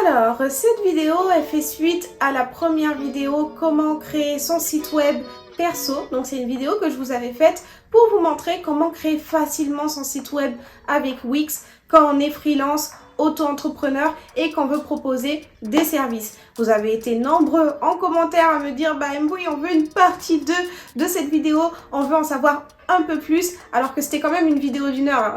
Alors, cette vidéo, elle fait suite à la première vidéo comment créer son site web perso. Donc, c'est une vidéo que je vous avais faite pour vous montrer comment créer facilement son site web avec Wix quand on est freelance, auto-entrepreneur et qu'on veut proposer des services. Vous avez été nombreux en commentaire à me dire bah Mbouy, on veut une partie 2 de cette vidéo, on veut en savoir un peu plus, alors que c'était quand même une vidéo d'1 heure.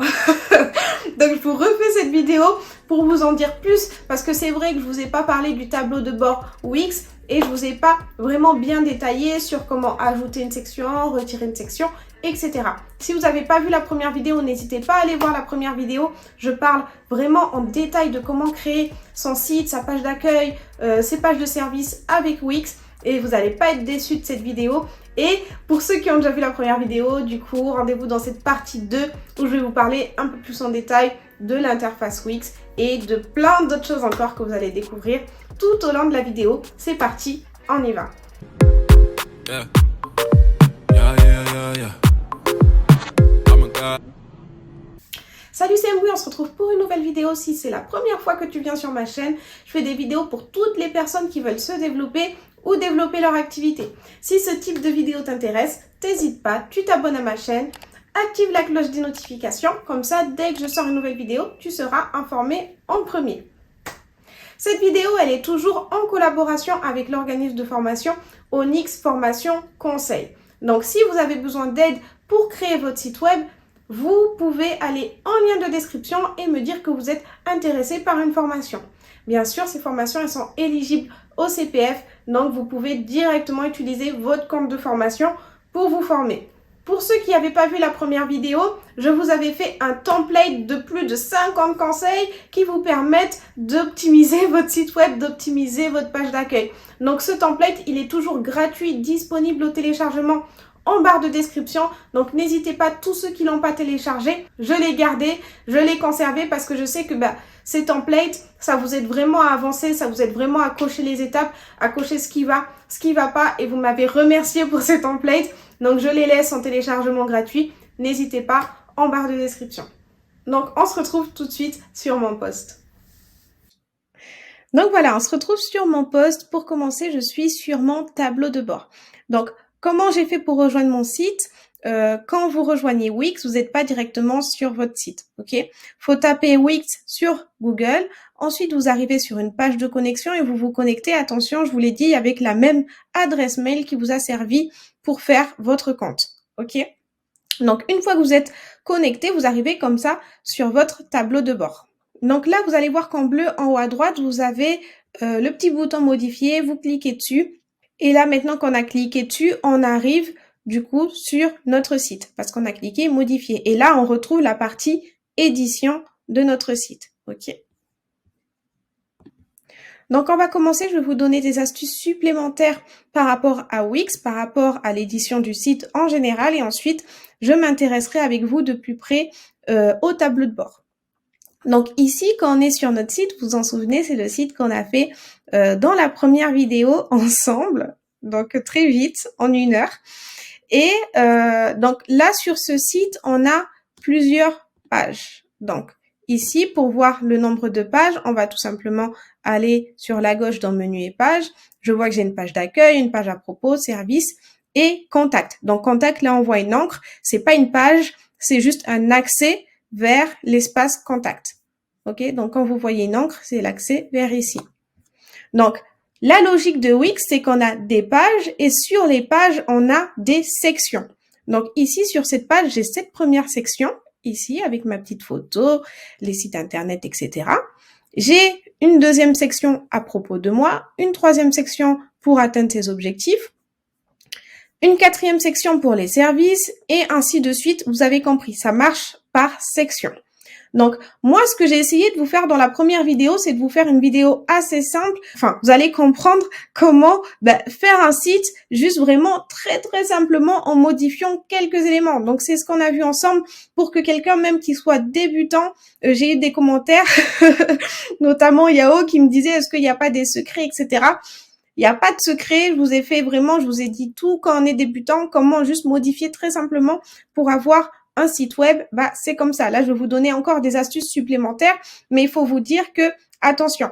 Donc je vous refais cette vidéo pour vous en dire plus, parce que c'est vrai que je vous ai pas parlé du tableau de bord Wix et je vous ai pas vraiment bien détaillé sur comment ajouter une section, retirer une section, etc. Si vous n'avez pas vu la première vidéo, n'hésitez pas à aller voir la première vidéo. Je parle vraiment en détail de comment créer son site, sa page d'accueil, ses pages de service avec Wix. Et vous n'allez pas être déçus de cette vidéo. Et pour ceux qui ont déjà vu la première vidéo, du coup, rendez-vous dans cette partie 2 où je vais vous parler un peu plus en détail de l'interface Wix et de plein d'autres choses encore que vous allez découvrir tout au long de la vidéo. C'est parti, on y va. Yeah. Salut, c'est Mbouy, on se retrouve pour une nouvelle vidéo. Si c'est la première fois que tu viens sur ma chaîne, je fais des vidéos pour toutes les personnes qui veulent se développer ou développer leur activité. Si ce type de vidéo t'intéresse, n'hésite pas, tu t'abonnes à ma chaîne, active la cloche des notifications, comme ça, dès que je sors une nouvelle vidéo, tu seras informé en premier. Cette vidéo, elle est toujours en collaboration avec l'organisme de formation Onyx Formation Conseil. Donc, si vous avez besoin d'aide pour créer votre site web, vous pouvez aller en lien de description et me dire que vous êtes intéressé par une formation. Bien sûr, ces formations, elles sont éligibles au CPF, donc vous pouvez directement utiliser votre compte de formation pour vous former. Pour ceux qui n'avaient pas vu la première vidéo, je vous avais fait un template de plus de 50 conseils qui vous permettent d'optimiser votre site web, d'optimiser votre page d'accueil. Donc ce template, il est toujours gratuit, disponible au téléchargement en barre de description. Donc n'hésitez pas, tous ceux qui l'ont pas téléchargé, je l'ai gardé, je l'ai conservé parce que je sais que ces templates, ça vous aide vraiment à avancer, ça vous aide vraiment à cocher les étapes, à cocher ce qui va pas, et vous m'avez remercié pour ces templates. Donc je les laisse en téléchargement gratuit. N'hésitez pas, en barre de description. Donc on se retrouve tout de suite sur mon post. Donc voilà, on se retrouve sur mon post. Pour commencer, je suis sur mon tableau de bord. Donc comment j'ai fait pour rejoindre mon site? Quand vous rejoignez Wix, vous n'êtes pas directement sur votre site, ok? Faut taper Wix sur Google. Ensuite, vous arrivez sur une page de connexion et vous vous connectez, attention, je vous l'ai dit, avec la même adresse mail qui vous a servi pour faire votre compte, ok? Donc, une fois que vous êtes connecté, vous arrivez comme ça sur votre tableau de bord. Donc là, vous allez voir qu'en bleu, en haut à droite, vous avez le petit bouton modifier, vous cliquez dessus. Et là, maintenant qu'on a cliqué dessus, on arrive du coup sur notre site parce qu'on a cliqué modifier. Et là, on retrouve la partie édition de notre site. Ok. Donc, on va commencer. Je vais vous donner des astuces supplémentaires par rapport à Wix, par rapport à l'édition du site en général. Et ensuite, je m'intéresserai avec vous de plus près au tableau de bord. Donc ici, quand on est sur notre site, vous vous en souvenez, c'est le site qu'on a fait dans la première vidéo ensemble, donc très vite, en 1 heure. Et donc là, sur ce site, on a plusieurs pages. Donc ici, pour voir le nombre de pages, on va tout simplement aller sur la gauche dans menu et pages. Je vois que j'ai une page d'accueil, une page à propos, service et contact. Donc contact, là, on voit une encre. C'est pas une page, c'est juste un accès vers l'espace contact. Ok, donc quand vous voyez une encre, c'est l'accès vers ici. Donc, la logique de Wix, c'est qu'on a des pages et sur les pages, on a des sections. Donc ici, sur cette page, j'ai cette première section, ici, avec ma petite photo, les sites internet, etc. J'ai une deuxième section à propos de moi, une troisième section pour atteindre ses objectifs, une quatrième section pour les services et ainsi de suite. Vous avez compris, ça marche par section. Donc, moi, ce que j'ai essayé de vous faire dans la première vidéo, c'est de vous faire une vidéo assez simple. Enfin, vous allez comprendre comment faire un site juste vraiment très, très simplement en modifiant quelques éléments. Donc, c'est ce qu'on a vu ensemble pour que quelqu'un, même qui soit débutant, j'ai eu des commentaires, notamment Yao, qui me disait, est-ce qu'il n'y a pas des secrets, etc. Il n'y a pas de secret, je vous ai fait vraiment, je vous ai dit tout quand on est débutant, comment juste modifier très simplement pour avoir un site web, c'est comme ça. Là, je vais vous donner encore des astuces supplémentaires, mais il faut vous dire que, attention,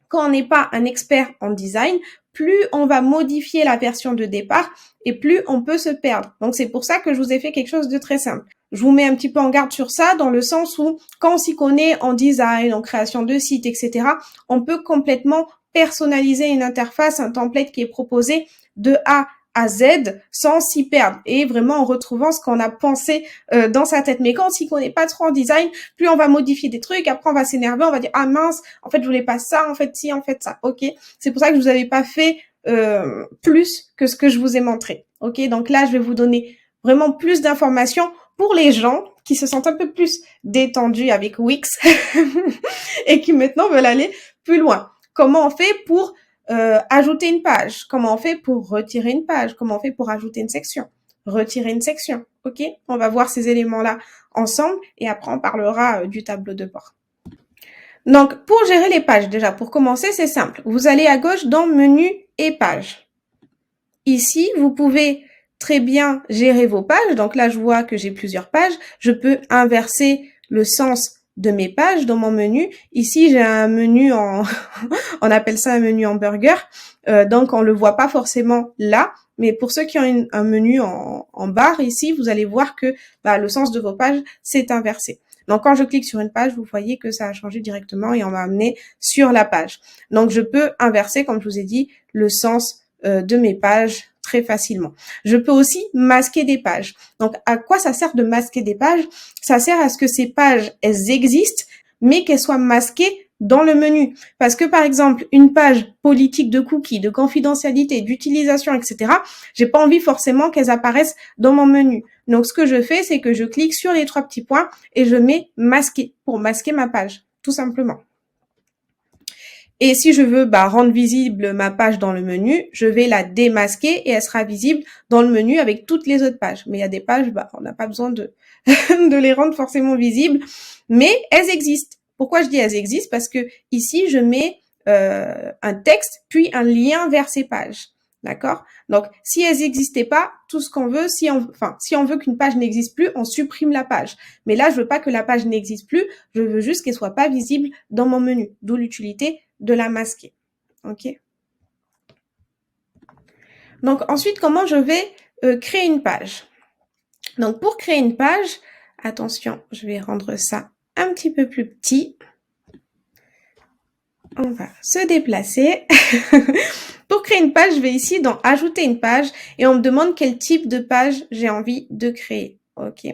quand on n'est pas un expert en design, plus on va modifier la version de départ et plus on peut se perdre. Donc c'est pour ça que je vous ai fait quelque chose de très simple. Je vous mets un petit peu en garde sur ça dans le sens où quand on s'y connaît en design, en création de sites, etc., on peut complètement personnaliser une interface, un template qui est proposé de A à Z sans s'y perdre et vraiment en retrouvant ce qu'on a pensé dans sa tête. Mais quand on s'y connaît pas trop en design, plus on va modifier des trucs, après on va s'énerver, on va dire ah mince, en fait je voulais pas ça, en fait si, en fait ça. Ok, c'est pour ça que je vous avais pas fait plus que ce que je vous ai montré. Ok, donc là je vais vous donner vraiment plus d'informations pour les gens qui se sentent un peu plus détendus avec Wix et qui maintenant veulent aller plus loin. Comment on fait pour ajouter une page? Comment on fait pour retirer une page? Comment on fait pour ajouter une section? Retirer une section, ok? On va voir ces éléments-là ensemble et après on parlera du tableau de bord. Donc, pour gérer les pages, déjà, pour commencer, c'est simple. Vous allez à gauche dans Menu et Pages. Ici, vous pouvez très bien gérer vos pages. Donc là, je vois que j'ai plusieurs pages. Je peux inverser le sens de mes pages dans mon menu. Ici, j'ai un menu en, on appelle ça un menu hamburger. Donc, on le voit pas forcément là. Mais pour ceux qui ont un menu en barre ici, vous allez voir que le sens de vos pages s'est inversé. Donc, quand je clique sur une page, vous voyez que ça a changé directement et on m'a amené sur la page. Donc, je peux inverser, comme je vous ai dit, le sens de mes pages très facilement. Je peux aussi masquer des pages. Donc, à quoi ça sert de masquer des pages? Ça sert à ce que ces pages, elles existent, mais qu'elles soient masquées dans le menu. Parce que, par exemple, une page politique de cookies, de confidentialité, d'utilisation, etc., j'ai pas envie forcément qu'elles apparaissent dans mon menu. Donc, ce que je fais, c'est que je clique sur les 3 petits points et je mets masquer pour masquer ma page, tout simplement. Et si je veux rendre visible ma page dans le menu, je vais la démasquer et elle sera visible dans le menu avec toutes les autres pages. Mais il y a des pages, on n'a pas besoin de, de les rendre forcément visibles, mais elles existent. Pourquoi je dis elles existent? Parce que ici, je mets un texte puis un lien vers ces pages. D'accord? Donc, si elles n'existaient pas, tout ce qu'on veut, si on veut qu'une page n'existe plus, on supprime la page. Mais là, je veux pas que la page n'existe plus, je veux juste qu'elle soit pas visible dans mon menu. D'où l'utilité de la masquer. Ok? Donc, ensuite, comment je vais créer une page? Donc, pour créer une page, attention, je vais rendre ça un petit peu plus petit. On va se déplacer. Pour créer une page, je vais ici dans Ajouter une page et on me demande quel type de page j'ai envie de créer. Ok.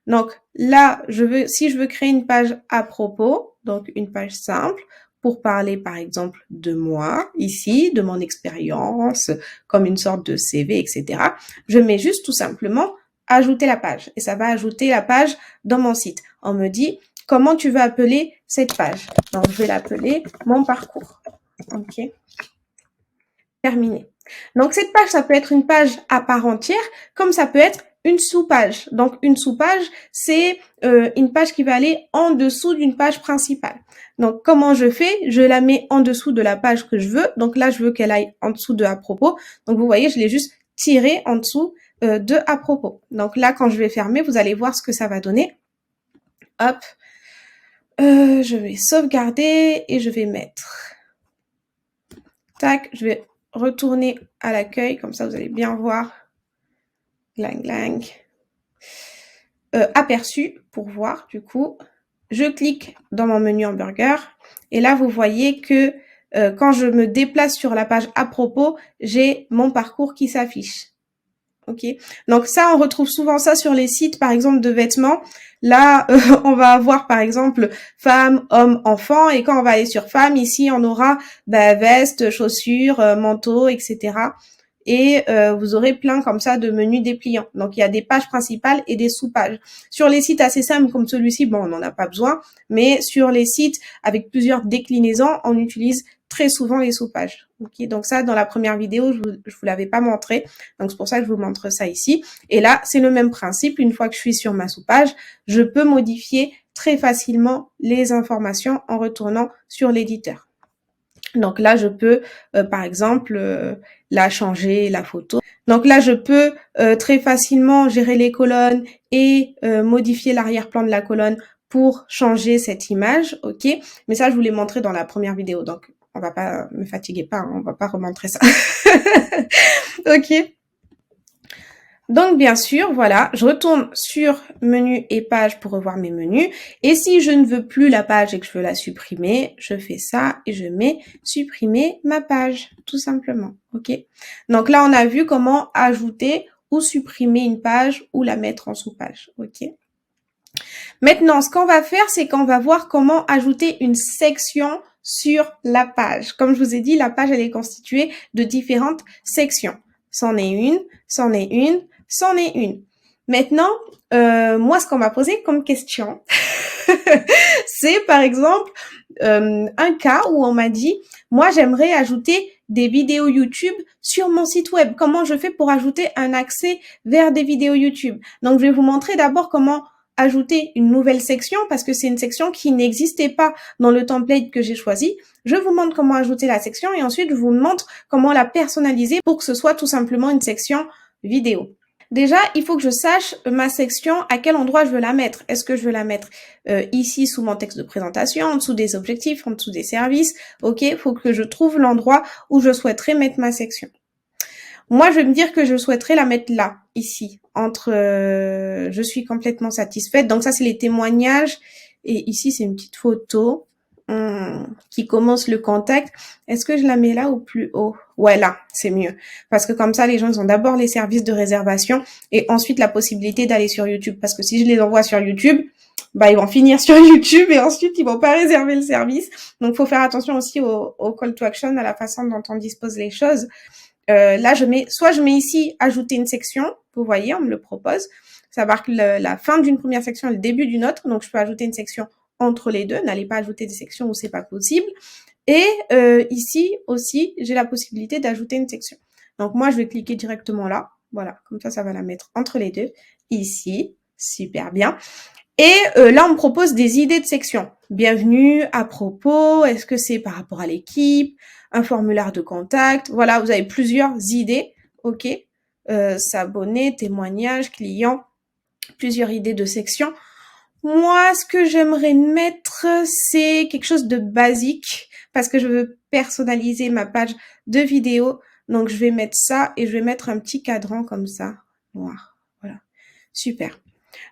Donc là, si je veux créer une page à propos, donc une page simple, pour parler par exemple de moi, ici, de mon expérience, comme une sorte de CV, etc. Je mets juste tout simplement ajouter la page et ça va ajouter la page dans mon site. On me dit comment tu veux appeler cette page. Donc je vais l'appeler mon parcours. Ok. Terminé. Donc cette page, ça peut être une page à part entière, comme ça peut être une sous-page. Donc une sous-page, c'est une page qui va aller en dessous d'une page principale. Donc comment je fais? Je la mets en dessous de la page que je veux. Donc là, je veux qu'elle aille en dessous de à propos. Donc vous voyez, je l'ai juste tiré en dessous de à propos. Donc là, quand je vais fermer, vous allez voir ce que ça va donner. Hop. Je vais sauvegarder et je vais mettre. Tac, je vais retourner à l'accueil, comme ça vous allez bien voir. Glang, glang. Aperçu pour voir du coup. Je clique dans mon menu hamburger et là vous voyez que quand je me déplace sur la page à propos, j'ai mon parcours qui s'affiche. Ok, donc ça, on retrouve souvent ça sur les sites, par exemple, de vêtements. Là, on va avoir, par exemple, femme, homme, enfant. Et quand on va aller sur femme, ici, on aura veste, chaussures, manteau, etc. Et vous aurez plein comme ça de menus dépliants. Donc, il y a des pages principales et des sous-pages. Sur les sites assez simples comme celui-ci, bon, on n'en a pas besoin. Mais sur les sites avec plusieurs déclinaisons, on utilise très souvent les sous-pages. Okay, donc ça, dans la première vidéo, je vous l'avais pas montré. Donc c'est pour ça que je vous montre ça ici. Et là, c'est le même principe. Une fois que je suis sur ma sous-page, je peux modifier très facilement les informations en retournant sur l'éditeur. Donc là, je peux, par exemple, là, changer la photo. Donc là, je peux très facilement gérer les colonnes et modifier l'arrière-plan de la colonne pour changer cette image, ok? Mais ça, je vous l'ai montré dans la première vidéo. Donc, On va pas, me fatiguer pas, hein, on va pas remontrer ça. Ok. Donc, bien sûr, voilà, je retourne sur menu et page pour revoir mes menus. Et si je ne veux plus la page et que je veux la supprimer, je fais ça et je mets supprimer ma page, tout simplement. Ok. Donc là, on a vu comment ajouter ou supprimer une page ou la mettre en sous-page. Ok. Maintenant, ce qu'on va faire, c'est qu'on va voir comment ajouter une section sur la page. Comme je vous ai dit, la page, elle est constituée de différentes sections. C'en est une, c'en est une, c'en est une. Maintenant, moi, ce qu'on m'a posé comme question, c'est par exemple un cas où on m'a dit, moi, j'aimerais ajouter des vidéos YouTube sur mon site web. Comment je fais pour ajouter un accès vers des vidéos YouTube? Donc, je vais vous montrer d'abord comment ajouter une nouvelle section parce que c'est une section qui n'existait pas dans le template que j'ai choisi. Je vous montre comment ajouter la section et ensuite je vous montre comment la personnaliser pour que ce soit tout simplement une section vidéo. Déjà, il faut que je sache ma section, à quel endroit je veux la mettre. Est-ce que je veux la mettre ici sous mon texte de présentation, en dessous des objectifs, en dessous des services? Ok, il faut que je trouve l'endroit où je souhaiterais mettre ma section. Moi, je vais me dire que je souhaiterais la mettre là, ici, entre je suis complètement satisfaite. Donc ça, c'est les témoignages. Et ici, c'est une petite photo qui commence le contact. Est-ce que je la mets là ou plus haut? Ouais, là, c'est mieux. Parce que comme ça, les gens, ils ont d'abord les services de réservation et ensuite la possibilité d'aller sur YouTube. Parce que si je les envoie sur YouTube, bah, ils vont finir sur YouTube et ensuite, ils vont pas réserver le service. Donc, faut faire attention aussi au call to action, à la façon dont on dispose les choses. Là, je mets ici ajouter une section. Vous voyez, on me le propose. Ça marque la fin d'une première section et le début d'une autre. Donc, je peux ajouter une section entre les deux. N'allez pas ajouter des sections où c'est pas possible. Et ici aussi, j'ai la possibilité d'ajouter une section. Donc, moi, je vais cliquer directement là. Voilà, comme ça va la mettre entre les deux. Ici, super bien. Et là, on me propose des idées de sections. Bienvenue, à propos, est-ce que c'est par rapport à l'équipe, un formulaire de contact. Voilà, vous avez plusieurs idées, ok. S'abonner, témoignage, client, plusieurs idées de sections. Moi, ce que j'aimerais mettre, c'est quelque chose de basique parce que je veux personnaliser ma page de vidéo. Donc, je vais mettre ça et je vais mettre un petit cadran comme ça, noir. Voilà, super.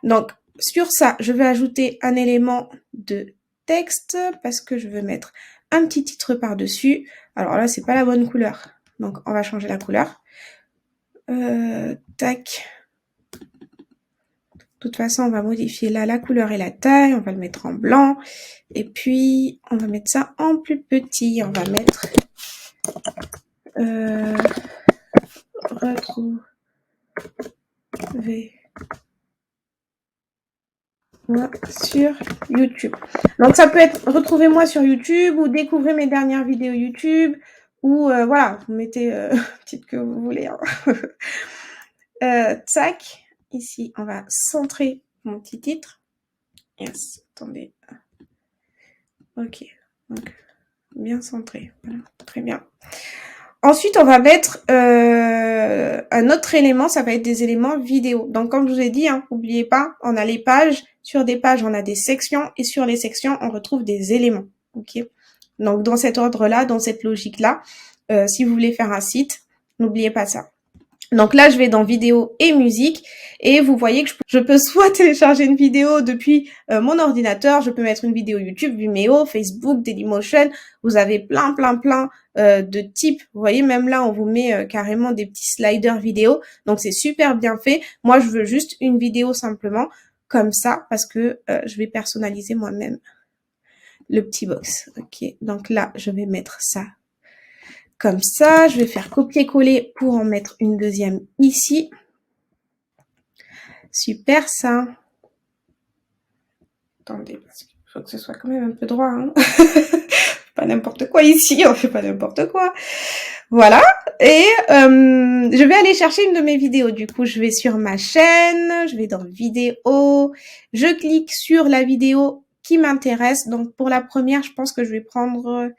Donc, sur ça, je vais ajouter un élément de texte parce que je veux mettre un petit titre par-dessus. Alors là, c'est pas la bonne couleur. Donc, on va changer la couleur. Tac. De toute façon, on va modifier là la couleur et la taille. On va le mettre en blanc. Et puis, on va mettre ça en plus petit. On va mettre retrouver moi sur YouTube. Donc ça peut être retrouvez-moi sur YouTube ou découvrez mes dernières vidéos YouTube ou voilà, vous mettez le titre que vous voulez. Hein. Tac, ici on va centrer mon petit titre. Yes, attendez. Ok, donc bien centré. Voilà, très bien. Ensuite, on va mettre un autre élément, ça va être des éléments vidéo. Donc, comme je vous ai dit, hein, n'oubliez pas, on a les pages. Sur des pages, on a des sections. Et sur les sections, on retrouve des éléments. Ok. Donc, dans cet ordre-là, dans cette logique-là, si vous voulez faire un site, n'oubliez pas ça. Donc là, je vais dans vidéo et musique et vous voyez que je peux soit télécharger une vidéo depuis mon ordinateur, je peux mettre une vidéo YouTube, Vimeo, Facebook, Dailymotion. Vous avez plein de types. Vous voyez, même là, on vous met carrément des petits sliders vidéo. Donc c'est super bien fait. Moi, je veux juste une vidéo simplement comme ça parce que je vais personnaliser moi-même le petit box. Ok, donc là, je vais mettre ça comme ça, je vais faire copier-coller pour en mettre une deuxième ici. Super ça. Attendez, parce qu'il faut que ce soit quand même un peu droit. Hein. Pas n'importe quoi ici, on fait pas n'importe quoi. Voilà. Et je vais aller chercher une de mes vidéos. Du coup, je vais sur ma chaîne, je vais dans vidéo, je clique sur la vidéo qui m'intéresse. Donc pour la première, je pense que je vais prendre...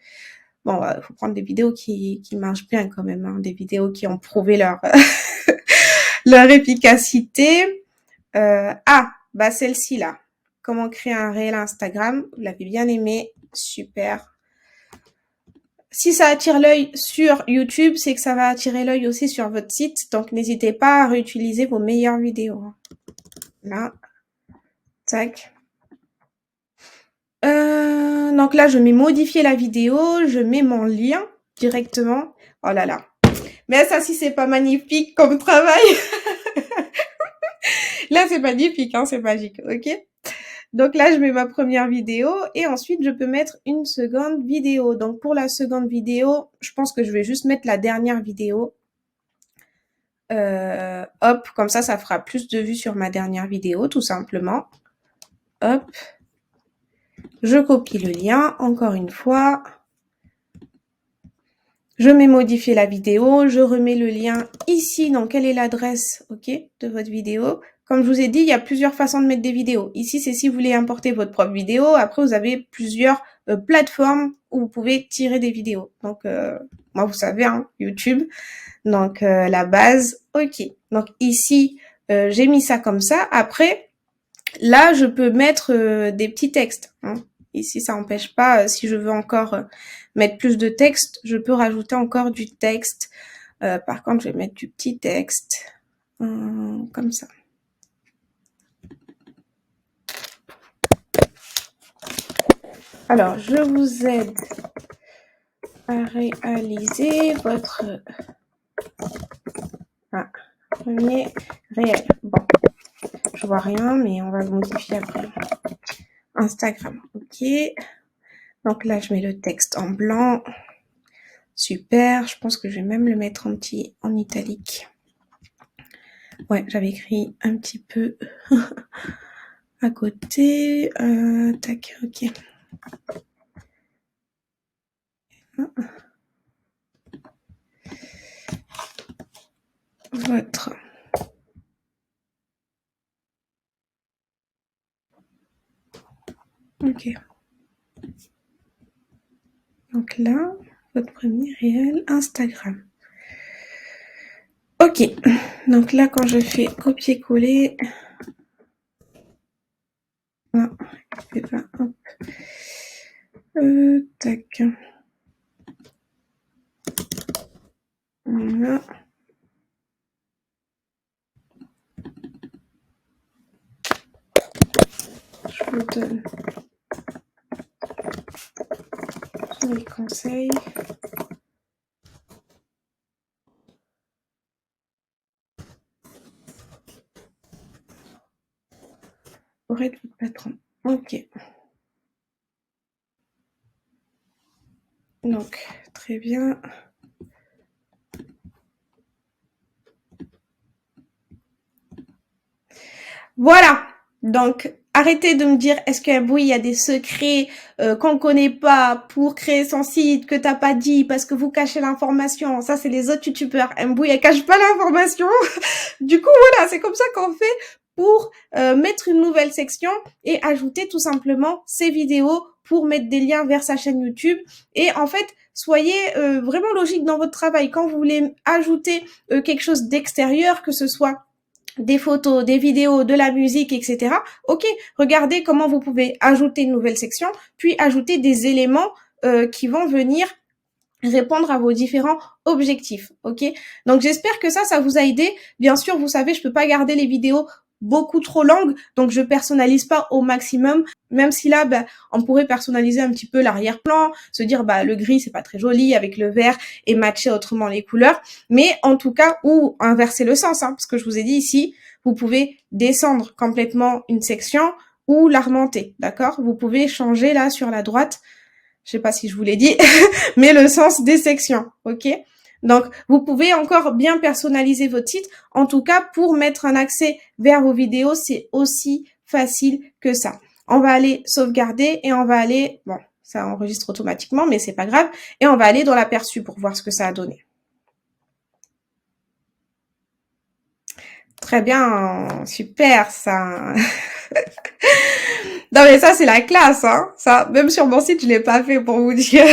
Bon, il faut prendre des vidéos qui marchent bien quand même, hein, des vidéos qui ont prouvé leur leur efficacité. Bah celle-ci là. Comment créer un réel Instagram. Vous l'avez bien aimé. Super. Si ça attire l'œil sur YouTube, c'est que ça va attirer l'œil aussi sur votre site. Donc, n'hésitez pas à réutiliser vos meilleures vidéos. Là, tac. Donc là, je mets modifier la vidéo, je mets mon lien directement. Oh là là. Mais ça, si c'est pas magnifique comme travail. Là, c'est magnifique, hein, c'est magique, ok? Donc là, je mets ma première vidéo et ensuite, je peux mettre une seconde vidéo. Donc pour la seconde vidéo, je pense que je vais juste mettre la dernière vidéo. Hop, comme ça fera plus de vues sur ma dernière vidéo, tout simplement. Hop. Je copie le lien, encore une fois. Je mets modifier la vidéo, je remets le lien ici, donc quelle est l'adresse, ok, de votre vidéo. Comme je vous ai dit, il y a plusieurs façons de mettre des vidéos. Ici, c'est si vous voulez importer votre propre vidéo. Après, vous avez plusieurs plateformes où vous pouvez tirer des vidéos. Donc, moi, vous savez, hein, YouTube. Donc, la base, ok. Donc, ici, j'ai mis ça comme ça. Après, là, je peux mettre des petits textes, hein. Ici, ça n'empêche pas, si je veux encore mettre plus de texte, je peux rajouter encore du texte. Par contre, je vais mettre du petit texte, comme ça. Alors, je vous aide à réaliser votre premier réel. Bon, je vois rien, mais on va le modifier après. Instagram, ok. Donc là, je mets le texte en blanc. Super, je pense que je vais même le mettre en italique. Ouais, j'avais écrit un petit peu à côté. Tac, ok. Votre. Ok. Donc là, votre premier réel Instagram. Ok. Donc là, quand je fais copier-coller. Non, je fais pas. Hop. Tac. Voilà. Je vous donne tous les conseils. Pour être votre patron. Ok. Donc, très bien. Voilà. Donc, arrêtez de me dire, est-ce que oui, il y a des secrets qu'on connaît pas pour créer son site, que t'as pas dit, parce que vous cachez l'information. Ça, c'est les autres youtubeurs. Mbouille, elle cache pas l'information. Du coup, voilà, c'est comme ça qu'on fait pour mettre une nouvelle section et ajouter tout simplement ses vidéos pour mettre des liens vers sa chaîne YouTube. Et en fait, soyez vraiment logique dans votre travail. Quand vous voulez ajouter quelque chose d'extérieur, que ce soit des photos, des vidéos, de la musique, etc. Ok, regardez comment vous pouvez ajouter une nouvelle section, puis ajouter des éléments qui vont venir répondre à vos différents objectifs, ok? Donc j'espère que ça vous a aidé. Bien sûr, vous savez, je peux pas garder les vidéos beaucoup trop longues, donc je personnalise pas au maximum, même si là, on pourrait personnaliser un petit peu l'arrière-plan, se dire, le gris, c'est pas très joli avec le vert et matcher autrement les couleurs, mais en tout cas, ou inverser le sens, hein, parce que je vous ai dit ici, vous pouvez descendre complètement une section ou la remonter, d'accord? Vous pouvez changer là sur la droite, je sais pas si je vous l'ai dit, mais le sens des sections, ok? Donc, vous pouvez encore bien personnaliser votre site. En tout cas, pour mettre un accès vers vos vidéos, c'est aussi facile que ça. On va aller sauvegarder et on va aller, bon, ça enregistre automatiquement, mais c'est pas grave. Et on va aller dans l'aperçu pour voir ce que ça a donné. Très bien, super ça. Non mais ça c'est la classe, hein. Ça, même sur mon site, je l'ai pas fait pour vous dire.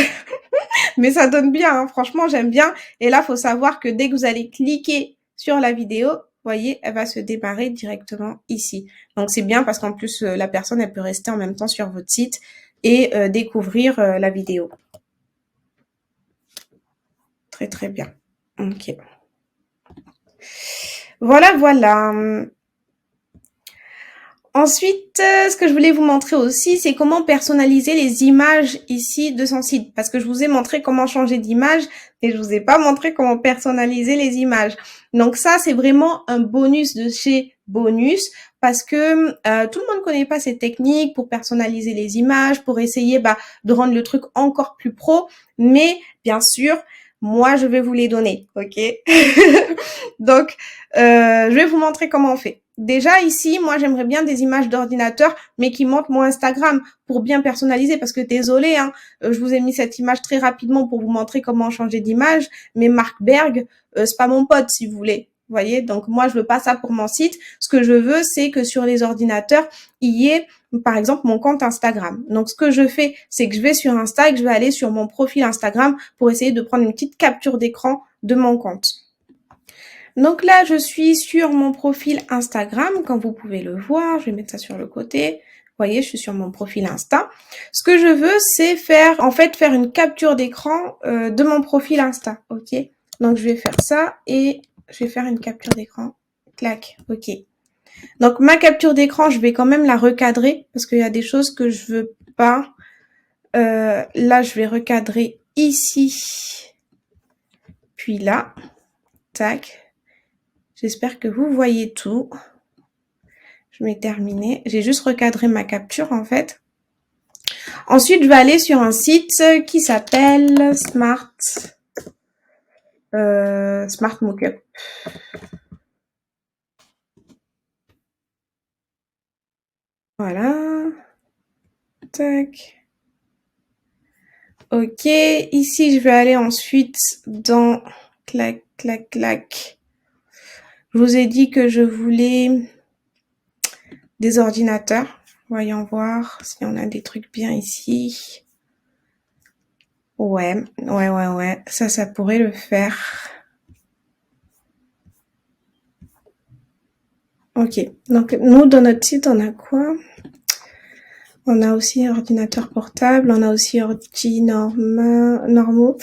Mais ça donne bien, hein. Franchement, j'aime bien. Et là, faut savoir que dès que vous allez cliquer sur la vidéo, vous voyez, elle va se démarrer directement ici. Donc c'est bien parce qu'en plus, la personne, elle peut rester en même temps sur votre site et découvrir la vidéo. Très, très bien. Ok. Voilà, voilà. Ensuite, ce que je voulais vous montrer aussi, c'est comment personnaliser les images ici de son site. Parce que je vous ai montré comment changer d'image, mais je vous ai pas montré comment personnaliser les images. Donc ça, c'est vraiment un bonus de chez Bonus, parce que tout le monde connaît pas ces techniques pour personnaliser les images, pour essayer de rendre le truc encore plus pro. Mais bien sûr, moi, je vais vous les donner, ok? Donc, je vais vous montrer comment on fait. Déjà ici, moi j'aimerais bien des images d'ordinateur, mais qui montrent mon Instagram pour bien personnaliser. Parce que désolé, hein, je vous ai mis cette image très rapidement pour vous montrer comment changer d'image. Mais Mark Berg, c'est pas mon pote, si vous voulez. Vous voyez, donc moi je veux pas ça pour mon site. Ce que je veux, c'est que sur les ordinateurs, il y ait, par exemple, mon compte Instagram. Donc ce que je fais, c'est que je vais sur Insta et que je vais aller sur mon profil Instagram pour essayer de prendre une petite capture d'écran de mon compte. Donc là, je suis sur mon profil Instagram, comme vous pouvez le voir. Je vais mettre ça sur le côté. Vous voyez, je suis sur mon profil Insta. Ce que je veux, c'est faire une capture d'écran de mon profil Insta. Ok. Donc je vais faire ça et je vais faire une capture d'écran. Clac. Ok. Donc ma capture d'écran, je vais quand même la recadrer parce qu'il y a des choses que je veux pas. Là, je vais recadrer ici, puis là. Tac. J'espère que vous voyez tout. Je vais terminer. J'ai juste recadré ma capture en fait. Ensuite, je vais aller sur un site qui s'appelle Smart Mockup. Voilà. Tac. Ok. Ici, je vais aller ensuite dans clac, clac, clac. Je vous ai dit que je voulais des ordinateurs. Voyons voir si on a des trucs bien ici. Ouais. Ça pourrait le faire. Ok. Donc, nous, dans notre site, on a quoi? On a aussi ordinateur portable. On a aussi ordi normaux.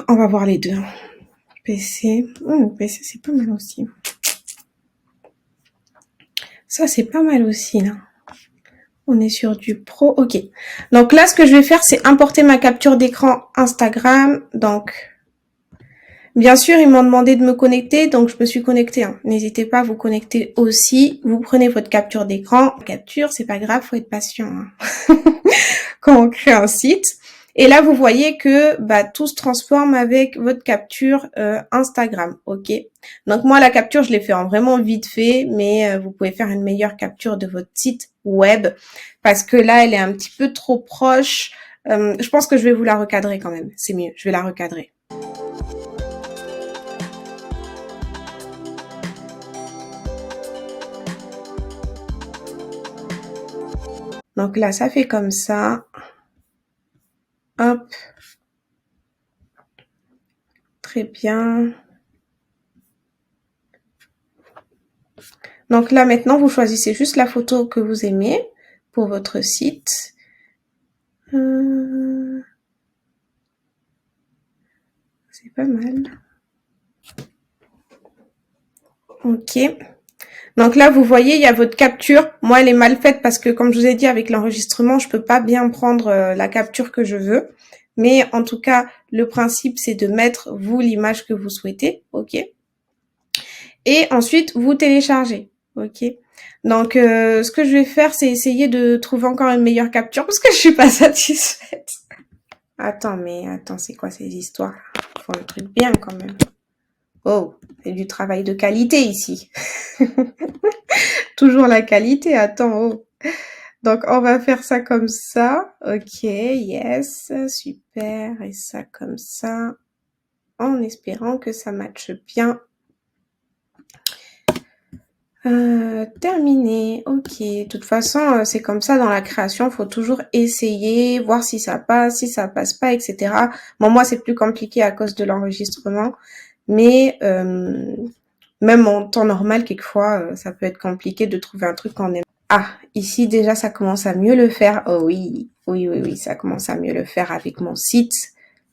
On va voir les deux. PC. PC, c'est pas mal aussi. Ça, c'est pas mal aussi, là. On est sur du pro. Ok. Donc là, ce que je vais faire, c'est importer ma capture d'écran Instagram. Donc, bien sûr, ils m'ont demandé de me connecter, donc je me suis connectée. Hein. N'hésitez pas à vous connecter aussi. Vous prenez votre capture d'écran. Capture, c'est pas grave, faut être patient. Hein. Quand on crée un site. Et là, vous voyez que tout se transforme avec votre capture Instagram, ok? Donc moi, la capture, je l'ai fait en vraiment vite fait, mais vous pouvez faire une meilleure capture de votre site web parce que là, elle est un petit peu trop proche. Je pense que je vais vous la recadrer quand même. C'est mieux, je vais la recadrer. Donc là, ça fait comme ça. Hop. Très bien. Donc là, maintenant, vous choisissez juste la photo que vous aimez pour votre site. C'est pas mal. Ok. Donc là, vous voyez, il y a votre capture. Moi, elle est mal faite parce que, comme je vous ai dit, avec l'enregistrement, je peux pas bien prendre la capture que je veux. Mais en tout cas, le principe, c'est de mettre, vous, l'image que vous souhaitez. Ok. Et ensuite, vous téléchargez. Ok. Donc, ce que je vais faire, c'est essayer de trouver encore une meilleure capture parce que je suis pas satisfaite. Attends, c'est quoi ces histoires? Faut un truc bien quand même. Oh, c'est du travail de qualité ici. Toujours la qualité, attends, oh. Donc, on va faire ça comme ça. Ok, yes, super. Et ça comme ça, en espérant que ça matche bien. Terminé. Ok. De toute façon, c'est comme ça dans la création. Faut toujours essayer, voir si ça passe, si ça passe pas, etc. Bon, moi, c'est plus compliqué à cause de l'enregistrement. Mais même en temps normal, quelquefois, ça peut être compliqué de trouver un truc qu'on aime. Ah, ici déjà, ça commence à mieux le faire. Oh oui, ça commence à mieux le faire avec mon site.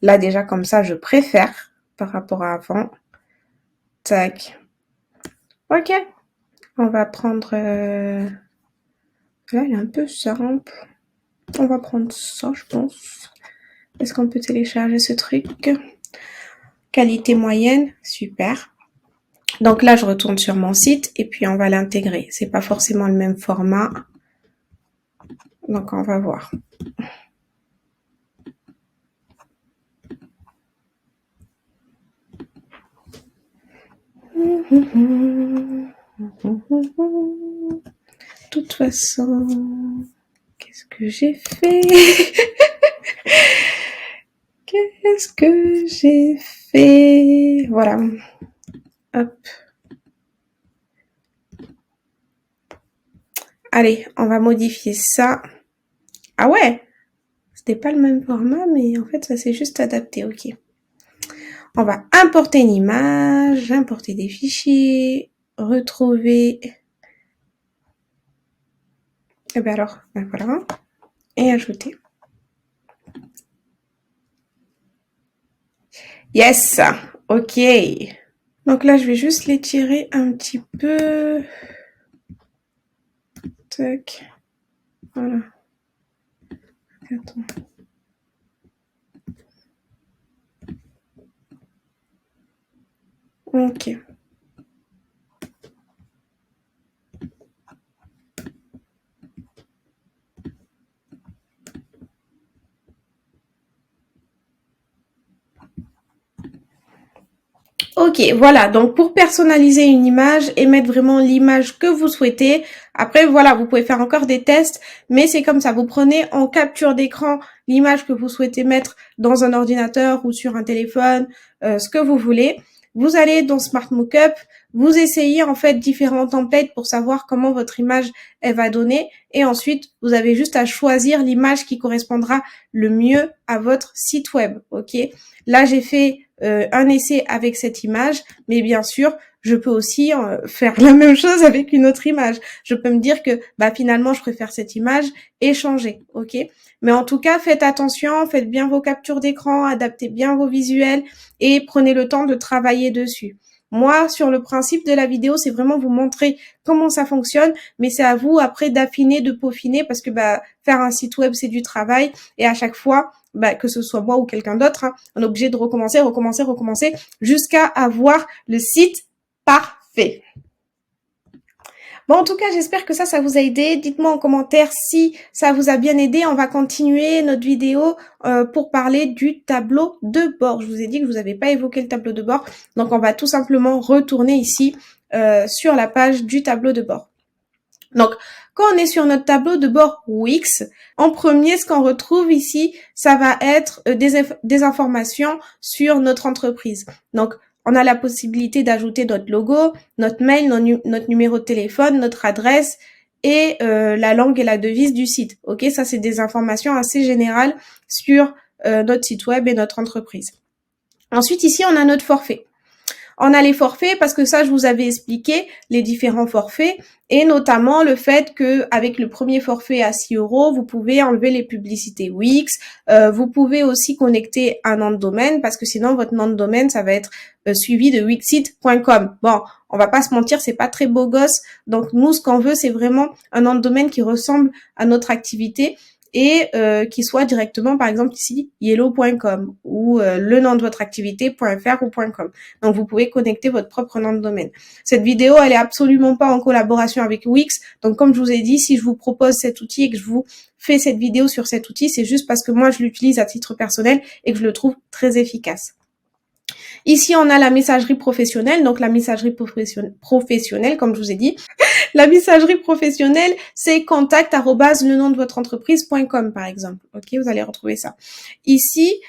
Là, déjà, comme ça, je préfère par rapport à avant. Tac. Ok. On va prendre... Là, il est un peu simple. On va prendre ça, je pense. Est-ce qu'on peut télécharger ce truc? Qualité moyenne. Super. Donc là, je retourne sur mon site et puis on va l'intégrer. C'est pas forcément le même format. Donc, on va voir. De toute façon, qu'est-ce que j'ai fait? Qu'est-ce que j'ai fait? Voilà. Hop. Allez, on va modifier ça. Ah ouais, c'était pas le même format, mais en fait, ça s'est juste adapté. Ok. On va importer une image, importer des fichiers, retrouver. Et bien alors, ben voilà. Et ajouter. Yes, ok. Donc là, je vais juste l'étirer un petit peu. Tac. Voilà. Attends. Ok. Ok, voilà. Donc, pour personnaliser une image et mettre vraiment l'image que vous souhaitez. Après, voilà, vous pouvez faire encore des tests, mais c'est comme ça. Vous prenez en capture d'écran l'image que vous souhaitez mettre dans un ordinateur ou sur un téléphone, ce que vous voulez. Vous allez dans Smart Mockup, vous essayez en fait différents templates pour savoir comment votre image elle va donner, et ensuite vous avez juste à choisir l'image qui correspondra le mieux à votre site web. Ok. Là, j'ai fait un essai avec cette image, mais bien sûr, je peux aussi faire la même chose avec une autre image. Je peux me dire que bah finalement, je préfère cette image et changer, ok? Mais en tout cas, faites attention, faites bien vos captures d'écran, adaptez bien vos visuels et prenez le temps de travailler dessus. Moi, sur le principe de la vidéo, c'est vraiment vous montrer comment ça fonctionne, mais c'est à vous après d'affiner, de peaufiner, parce que bah faire un site web, c'est du travail, et à chaque fois, bah, que ce soit moi ou quelqu'un d'autre, hein, on est obligé de recommencer, jusqu'à avoir le site parfait. Bon, en tout cas, j'espère que ça vous a aidé. Dites-moi en commentaire si ça vous a bien aidé. On va continuer notre vidéo pour parler du tableau de bord. Je vous ai dit que je vous avais pas évoqué le tableau de bord. Donc, on va tout simplement retourner ici sur la page du tableau de bord. Donc, quand on est sur notre tableau de bord Wix, en premier, ce qu'on retrouve ici, ça va être des informations sur notre entreprise. Donc, on a la possibilité d'ajouter notre logo, notre mail, notre numéro de téléphone, notre adresse et la langue et la devise du site. Ok, ça, c'est des informations assez générales sur notre site web et notre entreprise. Ensuite, ici, on a notre forfait. On a les forfaits parce que ça, je vous avais expliqué les différents forfaits et notamment le fait que avec le premier forfait à 6 €, vous pouvez enlever les publicités Wix. Vous pouvez aussi connecter un nom de domaine parce que sinon votre nom de domaine, ça va être suivi de wixit.com. Bon, on va pas se mentir, c'est pas très beau gosse. Donc nous, ce qu'on veut, c'est vraiment un nom de domaine qui ressemble à notre activité et qui soit directement, par exemple ici, yellow.com ou le nom de votre activité.fr ou .com. Donc, vous pouvez connecter votre propre nom de domaine. Cette vidéo, elle est absolument pas en collaboration avec Wix. Donc, comme je vous ai dit, si je vous propose cet outil et que je vous fais cette vidéo sur cet outil, c'est juste parce que moi, je l'utilise à titre personnel et que je le trouve très efficace. Ici, on a la messagerie professionnelle. Donc, la messagerie professionnelle, comme je vous ai dit. La messagerie professionnelle, c'est contact@le nom de votre entreprise.com, par exemple. Ok, vous allez retrouver ça. Ici,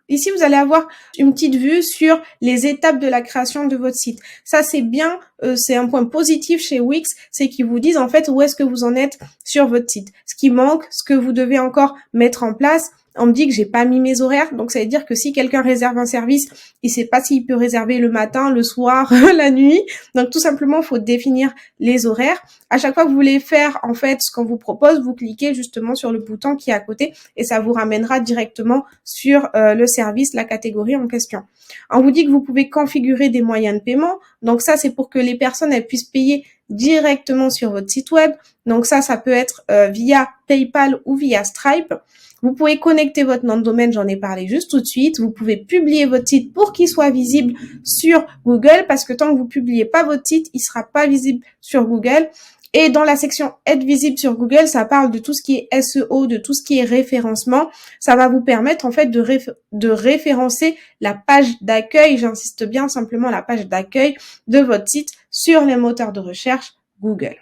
vous allez avoir une petite vue sur les étapes de la création de votre site. Ça, c'est bien, c'est un point positif chez Wix, c'est qu'ils vous disent en fait où est-ce que vous en êtes sur votre site. Ce qui manque, ce que vous devez encore mettre en place. on me dit que j'ai pas mis mes horaires. Donc, ça veut dire que si quelqu'un réserve un service, il sait pas s'il peut réserver le matin, le soir, la nuit. Donc, tout simplement, il faut définir les horaires. À chaque fois que vous voulez faire, en fait, ce qu'on vous propose, vous cliquez justement sur le bouton qui est à côté et ça vous ramènera directement sur le service, la catégorie en question. On vous dit que vous pouvez configurer des moyens de paiement. Donc, ça, c'est pour que les personnes, elles puissent payer directement sur votre site web. Donc, ça peut être via PayPal ou via Stripe. Vous pouvez connecter votre nom de domaine, j'en ai parlé juste tout de suite. Vous pouvez publier votre site pour qu'il soit visible sur Google parce que tant que vous publiez pas votre site, il sera pas visible sur Google. Et dans la section être visible sur Google, ça parle de tout ce qui est SEO, de tout ce qui est référencement. Ça va vous permettre en fait de référencer la page d'accueil, j'insiste bien simplement la page d'accueil de votre site sur les moteurs de recherche Google.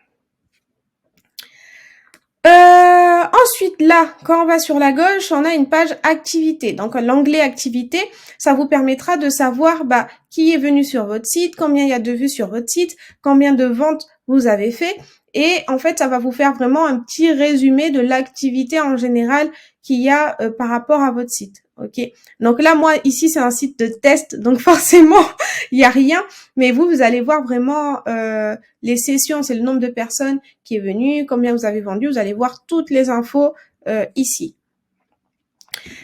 Ensuite, là, quand on va sur la gauche, on a une page activité. Donc, l'onglet activité, ça vous permettra de savoir qui est venu sur votre site, combien il y a de vues sur votre site, combien de ventes vous avez fait. Et en fait, ça va vous faire vraiment un petit résumé de l'activité en général qu'il y a par rapport à votre site. Ok. Donc là, moi, ici, c'est un site de test, donc forcément, il n'y a rien. Mais vous allez voir vraiment les sessions, c'est le nombre de personnes qui est venu, combien vous avez vendu. Vous allez voir toutes les infos ici.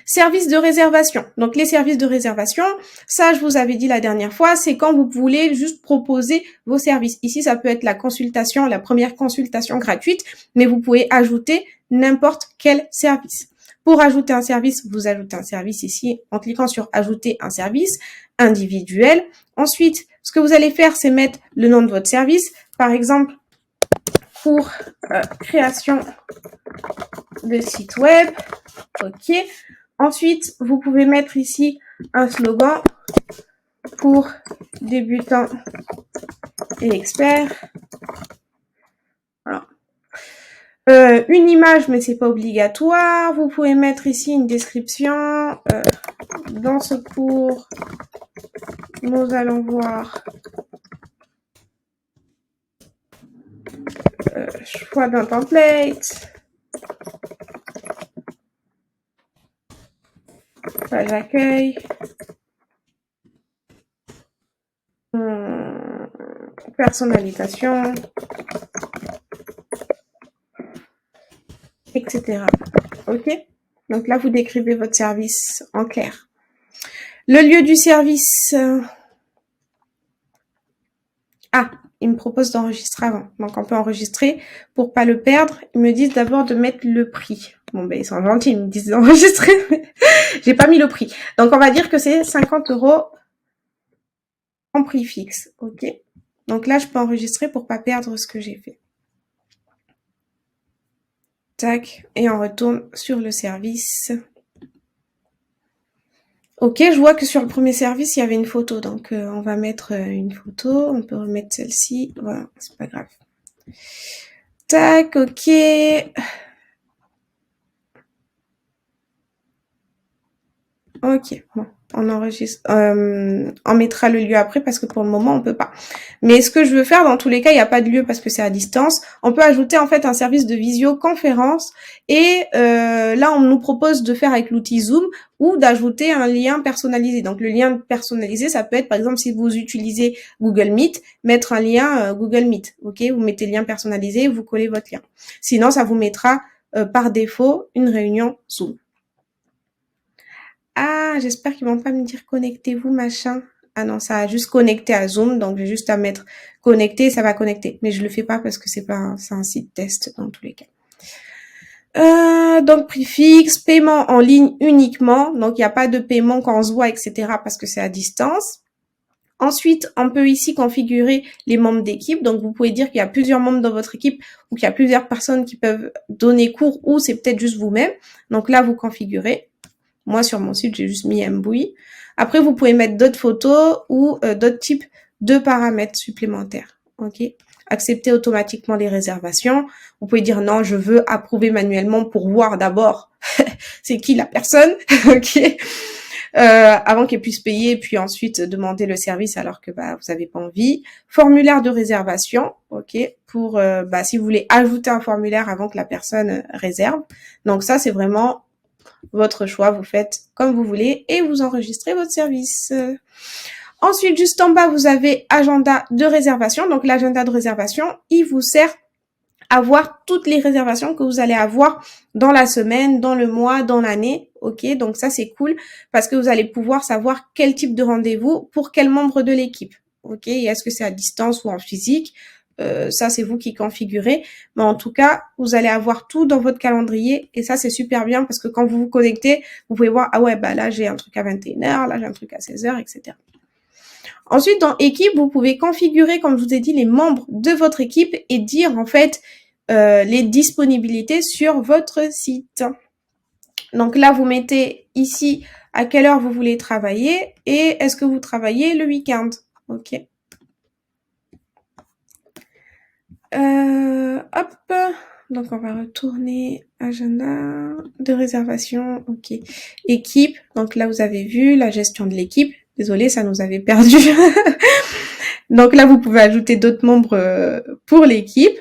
Services de réservation. Donc, les services de réservation, ça, je vous avais dit la dernière fois, c'est quand vous voulez juste proposer vos services. Ici, ça peut être la consultation, la première consultation gratuite, mais vous pouvez ajouter n'importe quel service. Pour ajouter un service, vous ajoutez un service ici en cliquant sur ajouter un service individuel. Ensuite, ce que vous allez faire, c'est mettre le nom de votre service. Par exemple, pour création de site web. OK. Ensuite, vous pouvez mettre ici un slogan pour débutants et experts. Voilà. Une image, mais c'est pas obligatoire. Vous pouvez mettre ici une description. Dans ce cours, nous allons voir choix d'un template, page d'accueil, personnalisation, etc. OK? Donc là, vous décrivez votre service en clair. Le lieu du service. Il me propose d'enregistrer avant. Donc, on peut enregistrer pour pas le perdre. Ils me disent d'abord de mettre le prix. Bon, ils sont gentils, ils me disent d'enregistrer, mais j'ai pas mis le prix. Donc, on va dire que c'est 50 € en prix fixe. OK? Donc là, je peux enregistrer pour pas perdre ce que j'ai fait. Tac. Et on retourne sur le service. OK, je vois que sur le premier service, il y avait une photo. Donc, on va mettre une photo. On peut remettre celle-ci. Voilà, c'est pas grave. Tac, OK. OK, bon, on enregistre. On mettra le lieu après parce que pour le moment, on peut pas. Mais ce que je veux faire, dans tous les cas, il n'y a pas de lieu parce que c'est à distance. On peut ajouter en fait un service de visioconférence et là, on nous propose de faire avec l'outil Zoom ou d'ajouter un lien personnalisé. Donc, le lien personnalisé, ça peut être, par exemple, si vous utilisez Google Meet, mettre un lien Google Meet. OK, vous mettez le lien personnalisé, vous collez votre lien. Sinon, ça vous mettra par défaut une réunion Zoom. Ah, j'espère qu'ils vont pas me dire connectez-vous, machin. Ah non, ça a juste connecté à Zoom, donc j'ai juste à mettre connecter, ça va connecter. Mais je le fais pas parce que c'est un site test dans tous les cas. Donc prix fixe, paiement en ligne uniquement, donc il n'y a pas de paiement quand on se voit, etc. parce que c'est à distance. Ensuite, on peut ici configurer les membres d'équipe. Donc, vous pouvez dire qu'il y a plusieurs membres dans votre équipe ou qu'il y a plusieurs personnes qui peuvent donner cours ou c'est peut-être juste vous-même. Donc là, vous configurez. Moi, sur mon site, j'ai juste mis Mbui. Après, vous pouvez mettre d'autres photos ou d'autres types de paramètres supplémentaires. OK? Accepter automatiquement les réservations. Vous pouvez dire non, je veux approuver manuellement pour voir d'abord c'est qui la personne. OK? Avant qu'elle puisse payer, puis ensuite demander le service alors que vous n'avez pas envie. Formulaire de réservation, ok, pour si vous voulez ajouter un formulaire avant que la personne réserve. Donc ça, c'est vraiment votre choix, vous faites comme vous voulez et vous enregistrez votre service. Ensuite, juste en bas, vous avez agenda de réservation. Donc, l'agenda de réservation, il vous sert à voir toutes les réservations que vous allez avoir dans la semaine, dans le mois, dans l'année. Ok, donc ça, c'est cool parce que vous allez pouvoir savoir quel type de rendez-vous pour quel membre de l'équipe. Ok, et est-ce que c'est à distance ou en physique? Ça, c'est vous qui configurez. Mais en tout cas, vous allez avoir tout dans votre calendrier et ça, c'est super bien parce que quand vous vous connectez, vous pouvez voir, ah ouais, bah là, j'ai un truc à 21h, là, j'ai un truc à 16h, etc. Ensuite, dans équipe, vous pouvez configurer, comme je vous ai dit, les membres de votre équipe et dire en fait les disponibilités sur votre site. Donc là, vous mettez ici à quelle heure vous voulez travailler et est-ce que vous travaillez le week-end. Ok. Hop. Donc on va retourner agenda de réservation. Ok. Équipe. Donc là, vous avez vu la gestion de l'équipe. Désolée, ça nous avait perdu. Donc là, vous pouvez ajouter d'autres membres pour l'équipe.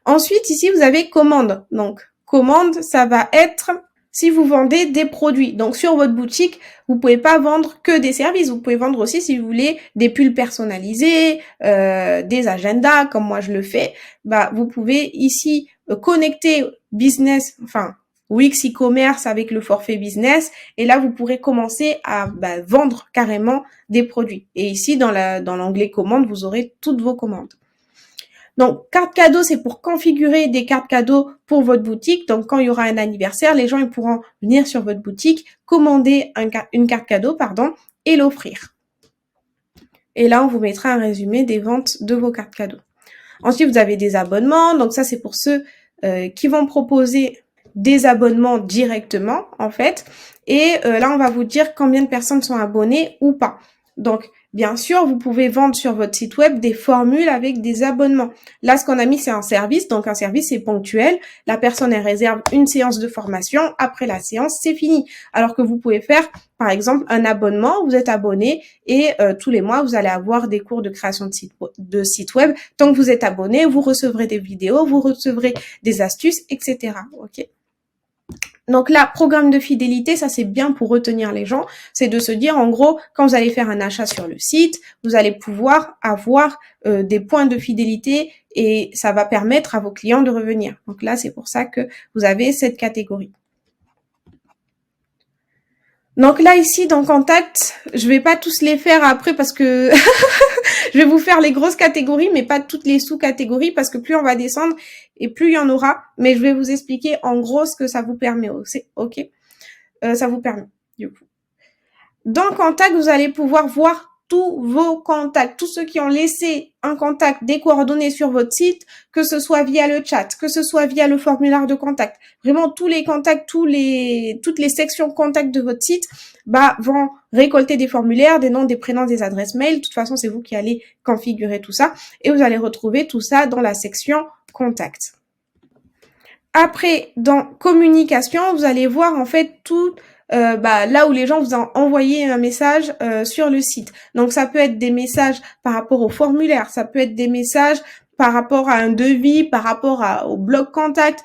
Ensuite, ici, vous avez commande. Donc, commande, ça va être si vous vendez des produits. Donc, sur votre boutique, vous pouvez pas vendre que des services. Vous pouvez vendre aussi, si vous voulez, des pulls personnalisés, des agendas, comme moi je le fais. Bah, vous pouvez ici connecter business, enfin, Wix e-commerce avec le forfait business. Et là, vous pourrez commencer à vendre carrément des produits. Et ici, dans l'onglet commande, vous aurez toutes vos commandes. Donc, carte cadeau, c'est pour configurer des cartes cadeaux pour votre boutique. Donc, quand il y aura un anniversaire, les gens ils pourront venir sur votre boutique, commander une carte cadeau, et l'offrir. Et là, on vous mettra un résumé des ventes de vos cartes cadeaux. Ensuite, vous avez des abonnements. Donc, ça, c'est pour ceux qui vont proposer des abonnements directement, en fait. Et là, on va vous dire combien de personnes sont abonnées ou pas. Donc, bien sûr, vous pouvez vendre sur votre site web des formules avec des abonnements. Là, ce qu'on a mis, c'est un service. Donc, un service, c'est ponctuel. La personne, elle réserve une séance de formation. Après la séance, c'est fini. Alors que vous pouvez faire, par exemple, un abonnement. Vous êtes abonné et tous les mois, vous allez avoir des cours de création de site web. Tant que vous êtes abonné, vous recevrez des vidéos, vous recevrez des astuces, etc. Ok. Donc là, programme de fidélité, ça c'est bien pour retenir les gens, c'est de se dire en gros, quand vous allez faire un achat sur le site, vous allez pouvoir avoir des points de fidélité et ça va permettre à vos clients de revenir. Donc là, c'est pour ça que vous avez cette catégorie. Donc là, ici, dans Contact, je vais pas tous les faire après parce que je vais vous faire les grosses catégories, mais pas toutes les sous-catégories parce que plus on va descendre et plus il y en aura. Mais je vais vous expliquer en gros ce que ça vous permet aussi. Ok, ça vous permet, du coup. Dans Contact, vous allez pouvoir voir tous vos contacts, tous ceux qui ont laissé un contact, des coordonnées sur votre site, que ce soit via le chat, que ce soit via le formulaire de contact. Vraiment, tous les contacts, toutes les sections contacts de votre site, vont récolter des formulaires, des noms, des prénoms, des adresses mail. De toute façon, c'est vous qui allez configurer tout ça et vous allez retrouver tout ça dans la section contact. Après, dans communication, vous allez voir en fait tout là où les gens vous ont envoyé un message sur le site. Donc ça peut être des messages par rapport au formulaire, ça peut être des messages par rapport à un devis, par rapport au blog contact.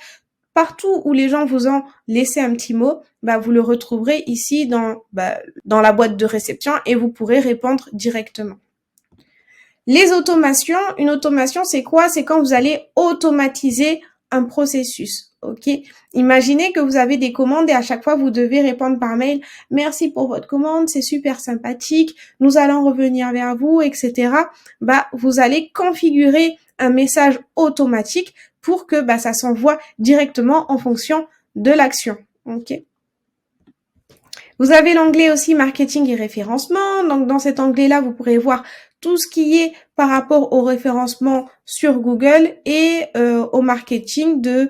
Partout où les gens vous ont laissé un petit mot, vous le retrouverez ici dans la boîte de réception et vous pourrez répondre directement. Les automations, une automation c'est quoi? C'est quand vous allez automatiser un processus. Ok, imaginez que vous avez des commandes et à chaque fois vous devez répondre par mail. Merci pour votre commande, c'est super sympathique. Nous allons revenir vers vous, etc. Vous allez configurer un message automatique pour que ça s'envoie directement en fonction de l'action. Ok. Vous avez l'onglet aussi marketing et référencement. Donc dans cet onglet-là, vous pourrez voir tout ce qui est par rapport au référencement sur Google et au marketing de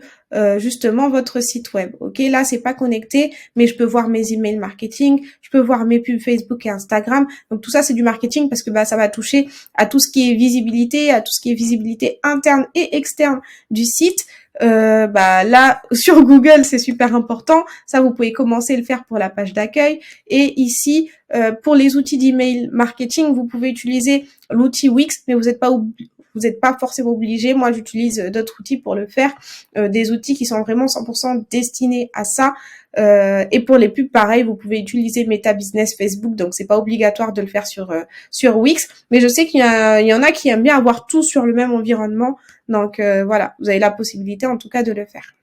justement votre site web. Ok, là c'est pas connecté, mais je peux voir mes emails marketing, je peux voir mes pubs Facebook et Instagram. Donc tout ça c'est du marketing parce que ça va toucher à tout ce qui est visibilité, à tout ce qui est visibilité interne et externe du site. Là sur Google c'est super important, ça vous pouvez commencer à le faire pour la page d'accueil et ici pour les outils d'email marketing vous pouvez utiliser l'outil Wix mais vous n'êtes pas Vous n'êtes pas forcément obligé. Moi, j'utilise d'autres outils pour le faire, des outils qui sont vraiment 100% destinés à ça. Et pour les pubs, pareil, vous pouvez utiliser Meta Business Facebook, donc c'est pas obligatoire de le faire sur Wix. Mais je sais il y en a qui aiment bien avoir tout sur le même environnement. Donc voilà, vous avez la possibilité en tout cas de le faire.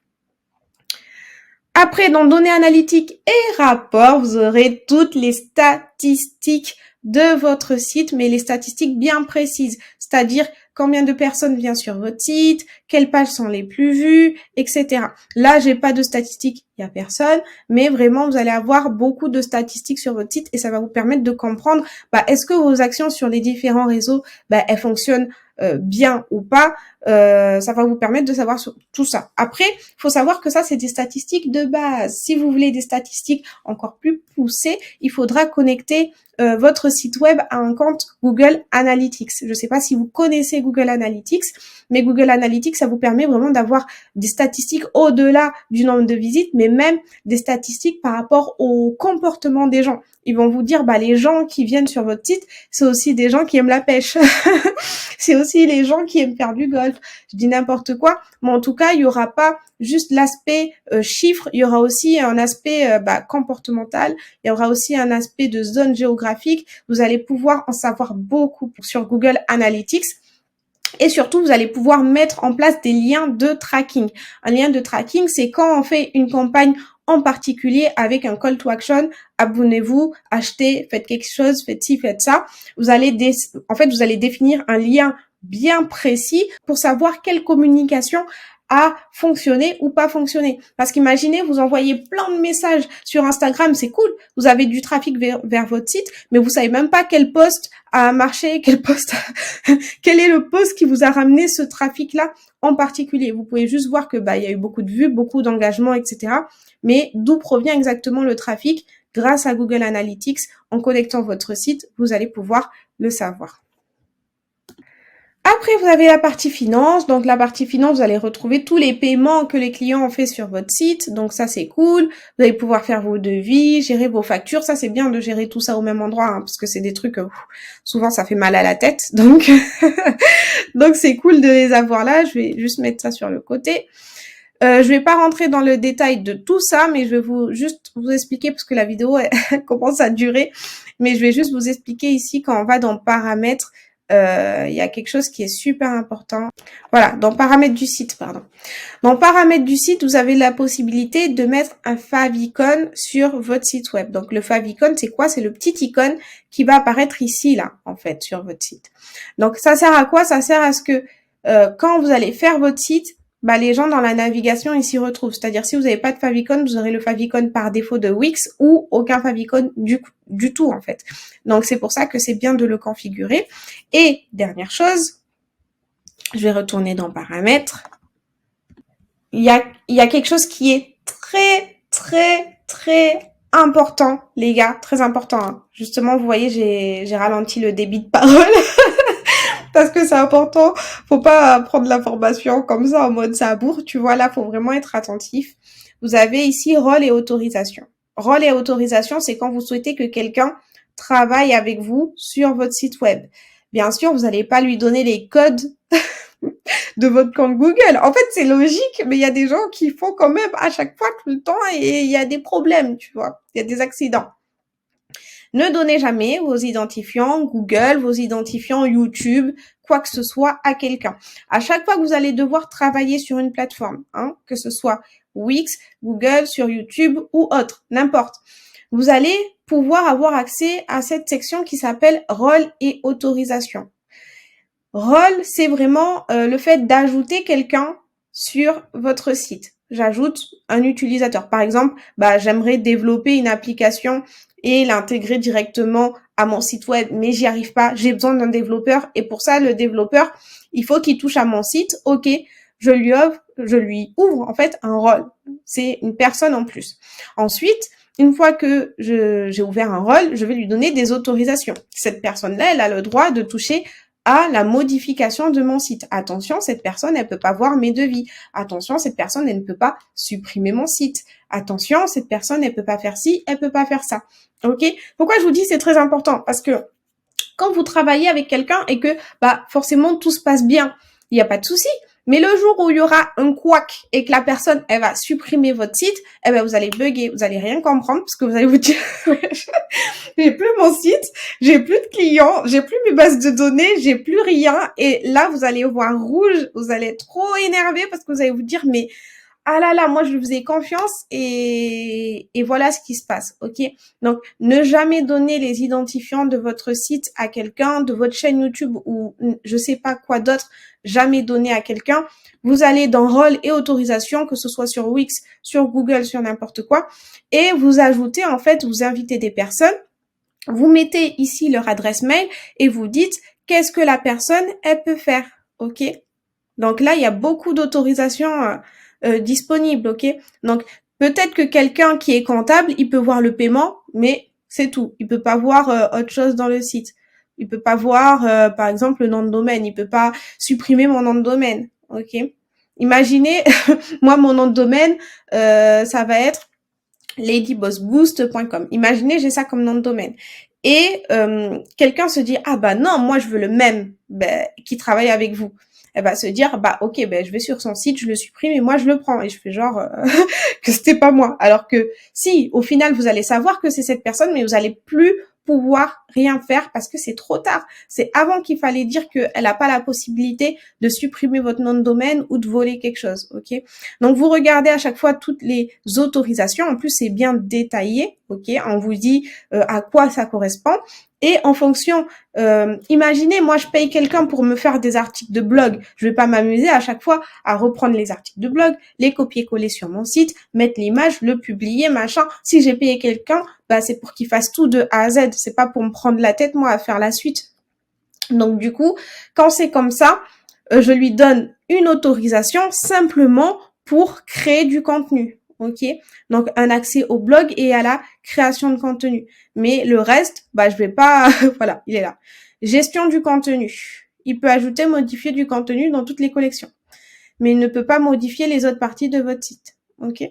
Après, dans données analytiques et rapports, vous aurez toutes les statistiques de votre site, mais les statistiques bien précises, c'est-à-dire combien de personnes viennent sur votre site, quelles pages sont les plus vues, etc. Là, j'ai pas de statistiques, il y a personne, mais vraiment, vous allez avoir beaucoup de statistiques sur votre site et ça va vous permettre de comprendre, est-ce que vos actions sur les différents réseaux, elles fonctionnent bien ou pas. Ça va vous permettre de savoir tout ça. Après, il faut savoir que ça, c'est des statistiques de base. Si vous voulez des statistiques encore plus poussées, il faudra connecter votre site web à un compte Google Analytics. Je ne sais pas si vous connaissez Google Analytics, mais Google Analytics, ça vous permet vraiment d'avoir des statistiques au-delà du nombre de visites, mais même des statistiques par rapport au comportement des gens. Ils vont vous dire, les gens qui viennent sur votre site, c'est aussi des gens qui aiment la pêche. C'est aussi les gens qui aiment faire du golf. Je dis n'importe quoi, mais en tout cas, il y aura pas juste l'aspect chiffre, il y aura aussi un aspect comportemental, il y aura aussi un aspect de zone géographique. Vous allez pouvoir en savoir beaucoup sur Google Analytics. Et surtout, vous allez pouvoir mettre en place des liens de tracking. Un lien de tracking, c'est quand on fait une campagne en particulier avec un call to action, abonnez-vous, achetez, faites quelque chose, faites ci, faites ça. Vous allez définir un lien bien précis pour savoir quelle communication a fonctionné ou pas fonctionné. Parce qu'imaginez, vous envoyez plein de messages sur Instagram, c'est cool, vous avez du trafic vers votre site, mais vous savez même pas quel post a marché, quel est le post qui vous a ramené ce trafic-là en particulier. Vous pouvez juste voir que il y a eu beaucoup de vues, beaucoup d'engagement, etc. Mais d'où provient exactement le trafic? Grâce à Google Analytics, en connectant votre site, vous allez pouvoir le savoir. Après, vous avez la partie finance. Donc, la partie finance, vous allez retrouver tous les paiements que les clients ont fait sur votre site. Donc, ça, c'est cool. Vous allez pouvoir faire vos devis, gérer vos factures. Ça, c'est bien de gérer tout ça au même endroit, parce que c'est des trucs, souvent, ça fait mal à la tête. Donc, donc c'est cool de les avoir là. Je vais juste mettre ça sur le côté. Je vais pas rentrer dans le détail de tout ça, mais je vais juste vous expliquer, parce que la vidéo elle commence à durer, mais je vais juste vous expliquer ici quand on va dans paramètres. Il y a quelque chose qui est super important. Voilà, dans paramètres du site, pardon. Dans paramètres du site, vous avez la possibilité de mettre un favicon sur votre site web. Donc le favicon, c'est quoi? C'est le petit icône qui va apparaître ici, là, en fait, sur votre site. Donc ça sert à quoi? Ça sert à ce que quand vous allez faire votre site, les gens dans la navigation, ils s'y retrouvent. C'est-à-dire, si vous n'avez pas de favicon, vous aurez le favicon par défaut de Wix ou aucun favicon du tout, en fait. Donc, c'est pour ça que c'est bien de le configurer. Et, dernière chose, je vais retourner dans paramètres. Il y a quelque chose qui est très, très, très important, les gars. Très important, hein. Justement, vous voyez, j'ai ralenti le débit de parole. Parce que c'est important, faut pas prendre l'information comme ça en mode ça bourre, tu vois, là, faut vraiment être attentif. Vous avez ici rôle et autorisation. Rôle et autorisation, c'est quand vous souhaitez que quelqu'un travaille avec vous sur votre site web. Bien sûr, vous n'allez pas lui donner les codes de votre compte Google. En fait, c'est logique, mais il y a des gens qui font quand même à chaque fois, tout le temps, et il y a des problèmes, tu vois. Il y a des accidents. Ne donnez jamais vos identifiants Google, vos identifiants YouTube, quoi que ce soit à quelqu'un. À chaque fois que vous allez devoir travailler sur une plateforme, que ce soit Wix, Google, sur YouTube ou autre, n'importe, vous allez pouvoir avoir accès à cette section qui s'appelle rôle et autorisation. Rôle, c'est vraiment le fait d'ajouter quelqu'un sur votre site. J'ajoute un utilisateur. Par exemple, j'aimerais développer une application et l'intégrer directement à mon site web, mais j'y arrive pas. J'ai besoin d'un développeur et pour ça, le développeur, il faut qu'il touche à mon site. Ok, je lui ouvre en fait un rôle. C'est une personne en plus. Ensuite, une fois que j'ai ouvert un rôle, je vais lui donner des autorisations. Cette personne-là, elle a le droit de toucher à la modification de mon site. Attention, cette personne, elle peut pas voir mes devis. Attention, cette personne, elle ne peut pas supprimer mon site. Attention, cette personne, elle peut pas faire ci, elle peut pas faire ça. Ok? Pourquoi je vous dis c'est très important? Parce que Quand vous travaillez avec quelqu'un et que forcément tout se passe bien, il n'y a pas de souci. Mais le jour où il y aura un couac et que la personne, elle va supprimer votre site, vous allez bugger, vous allez rien comprendre parce que vous allez vous dire, j'ai plus mon site, j'ai plus de clients, j'ai plus mes bases de données, j'ai plus rien. Et là, vous allez voir rouge, vous allez être trop énervé parce que vous allez vous dire, mais ah là là, moi je vous faisais confiance et voilà ce qui se passe, ok? Donc, ne jamais donner les identifiants de votre site à quelqu'un, de votre chaîne YouTube ou je sais pas quoi d'autre, jamais donner à quelqu'un. Vous allez dans rôle et autorisation, que ce soit sur Wix, sur Google, sur n'importe quoi, et vous ajoutez en fait, vous invitez des personnes, vous mettez ici leur adresse mail et vous dites qu'est-ce que la personne, elle peut faire, ok? Donc là, il y a beaucoup d'autorisations disponibles, ok? Donc, peut-être que quelqu'un qui est comptable, il peut voir le paiement, mais c'est tout. Il peut pas voir autre chose dans le site. Il peut pas voir, par exemple, le nom de domaine. Il peut pas supprimer mon nom de domaine, ok? Imaginez, moi, mon nom de domaine, ça va être ladybossboost.com. Imaginez, j'ai ça comme nom de domaine. Et quelqu'un se dit, ah bah non, moi, je veux le même qui travaille avec vous. Elle va se dire, ok, je vais sur son site, je le supprime et moi je le prends. Et je fais genre que c'était pas moi. Alors que si, au final, vous allez savoir que c'est cette personne, mais vous allez plus pouvoir rien faire parce que c'est trop tard. C'est avant qu'il fallait dire qu'elle n'a pas la possibilité de supprimer votre nom de domaine ou de voler quelque chose, ok? Donc, vous regardez à chaque fois toutes les autorisations. En plus, c'est bien détaillé, ok? On vous dit à quoi ça correspond. Et en fonction, imaginez, moi, je paye quelqu'un pour me faire des articles de blog. Je vais pas m'amuser à chaque fois à reprendre les articles de blog, les copier-coller sur mon site, mettre l'image, le publier, machin. Si j'ai payé quelqu'un, c'est pour qu'il fasse tout de A à Z. C'est pas pour me prendre la tête, moi, à faire la suite. Donc, du coup, quand c'est comme ça, je lui donne une autorisation simplement pour créer du contenu. Ok, donc un accès au blog et à la création de contenu. Mais le reste, je vais pas, voilà, il est là. Gestion du contenu. Il peut ajouter, modifier du contenu dans toutes les collections. Mais il ne peut pas modifier les autres parties de votre site. Ok.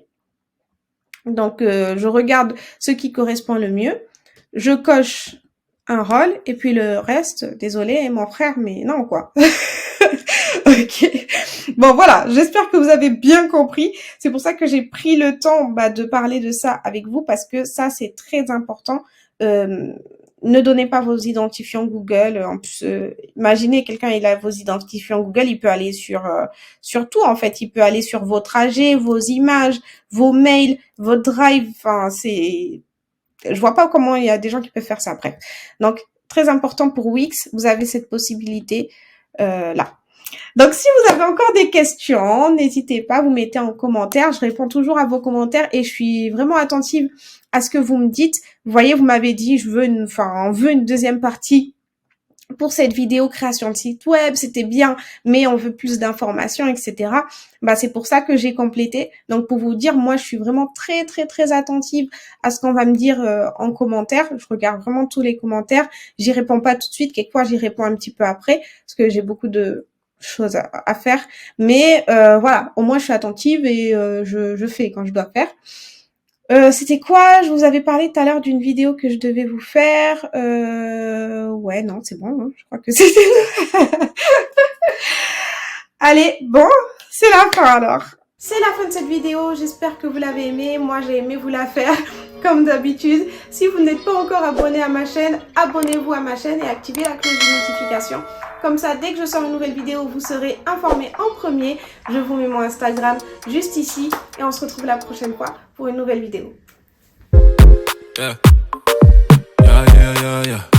Donc, je regarde ce qui correspond le mieux. Je coche un rôle et puis le reste, désolé mon frère, mais non quoi. Ok. Bon voilà, j'espère que vous avez bien compris. C'est pour ça que j'ai pris le temps de parler de ça avec vous parce que ça c'est très important. Ne donnez pas vos identifiants Google. En plus, imaginez quelqu'un il a vos identifiants Google, il peut aller sur tout en fait. Il peut aller sur vos trajets, vos images, vos mails, votre drive. Enfin je vois pas comment il y a des gens qui peuvent faire ça après. Donc très important pour Wix, vous avez cette possibilité là. Donc, si vous avez encore des questions, n'hésitez pas, vous mettez en commentaire. Je réponds toujours à vos commentaires et je suis vraiment attentive à ce que vous me dites. Vous voyez, vous m'avez dit, on veut une deuxième partie pour cette vidéo création de site web. C'était bien, mais on veut plus d'informations, etc. C'est pour ça que j'ai complété. Donc, pour vous dire, moi, je suis vraiment très, très, très attentive à ce qu'on va me dire en commentaire. Je regarde vraiment tous les commentaires. J'y réponds pas tout de suite. Quelquefois, j'y réponds un petit peu après parce que j'ai beaucoup de choses à faire, mais voilà, au moins je suis attentive et je fais quand je dois faire. C'était quoi? Je vous avais parlé tout à l'heure d'une vidéo que je devais vous faire. Ouais, non, c'est bon, hein, je crois que c'était... Allez, bon, c'est la fin alors. C'est la fin de cette vidéo, j'espère que vous l'avez aimée. Moi, j'ai aimé vous la faire comme d'habitude. Si vous n'êtes pas encore abonné à ma chaîne, abonnez-vous à ma chaîne et activez la cloche de notification. Comme ça, dès que je sors une nouvelle vidéo, vous serez informé en premier. Je vous mets mon Instagram juste ici et on se retrouve la prochaine fois pour une nouvelle vidéo. Yeah. Yeah, yeah, yeah, yeah.